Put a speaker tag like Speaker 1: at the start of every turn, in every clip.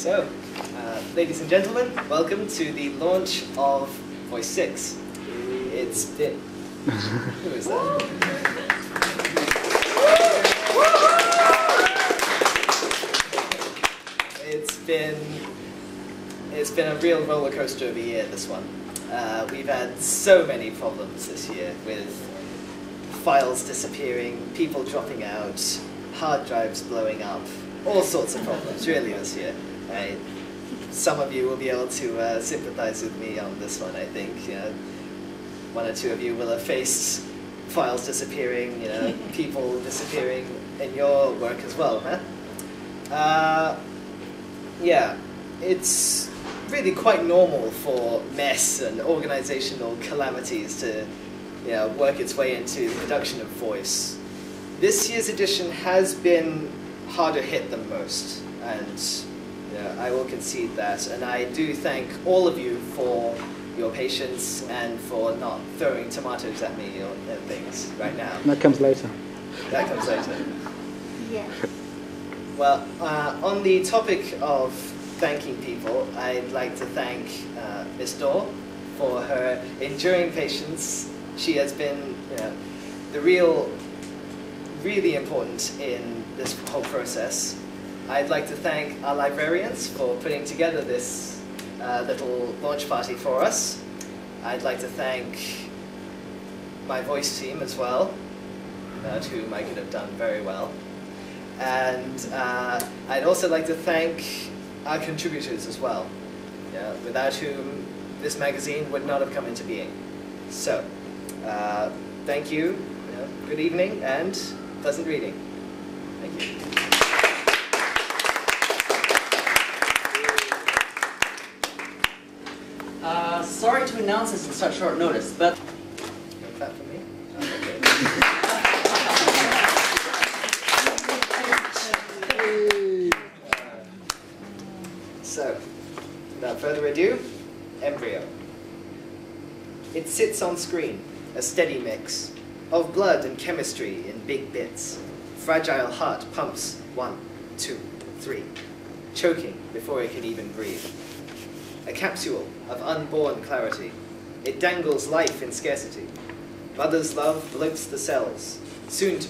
Speaker 1: So, ladies and gentlemen, welcome to the launch of VOiCE 6. It's been... Who is that? It's been a real roller coaster of a year, this one. We've had so many problems this year with files disappearing, people dropping out, hard drives blowing up, all sorts of problems really this year. Some of you will be able to sympathize with me on this one, I think. One or two of you will have faced files disappearing, people disappearing in your work as well, huh? Yeah, it's really quite normal for mess and organizational calamities to work its way into the production of VOiCE. This year's edition has been harder hit than most, and I will concede that. And I do thank all of you for your patience and for not throwing tomatoes at me or things right now.
Speaker 2: That comes later.
Speaker 1: That comes later.
Speaker 3: Yeah.
Speaker 1: Well, on the topic of thanking people, I'd like to thank Miss Dorr for her enduring patience. She has been really important in this whole process. I'd like to thank our librarians for putting together this little launch party for us. I'd like to thank my VOiCE team as well, without whom I could have done very well. And I'd also like to thank our contributors as well, without whom this magazine would not have come into being. So, thank you, good evening, and pleasant reading. Thank you.
Speaker 4: Sorry to announce this in such short notice, but...
Speaker 1: No clap for me? Okay. So, without further ado, embryo. It sits on screen, a steady mix of blood and chemistry in big bits. Fragile heart pumps 1, 2, 3, choking before it can even breathe. A capsule of unborn clarity. It dangles life in scarcity. Mother's love bloats the cells, soon to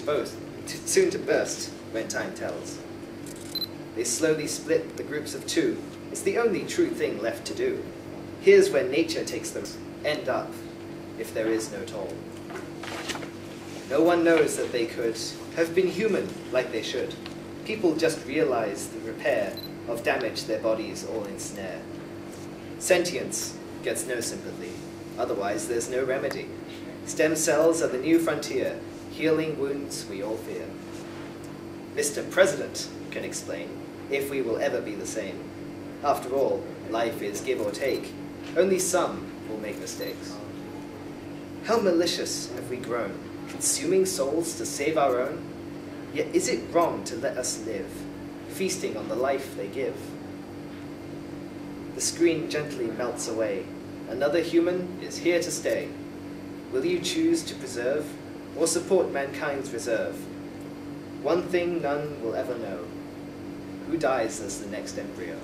Speaker 1: burst when time tells. They slowly split the groups of two. It's the only true thing left to do. Here's where nature takes them. End up, if there is no toll. No one knows that they could have been human like they should. People just realize the repair of damage their bodies all ensnare. Sentience gets no sympathy, otherwise there's no remedy. Stem cells are the new frontier, healing wounds we all fear. Mr. President can explain if we will ever be the same. After all, life is give or take. Only some will make mistakes. How malicious have we grown, consuming souls to save our own? Yet is it wrong to let us live, feasting on the life they give? The screen gently melts away. Another human is here to stay. Will you choose to preserve or support mankind's reserve? One thing none will ever know. Who dies as the next embryo?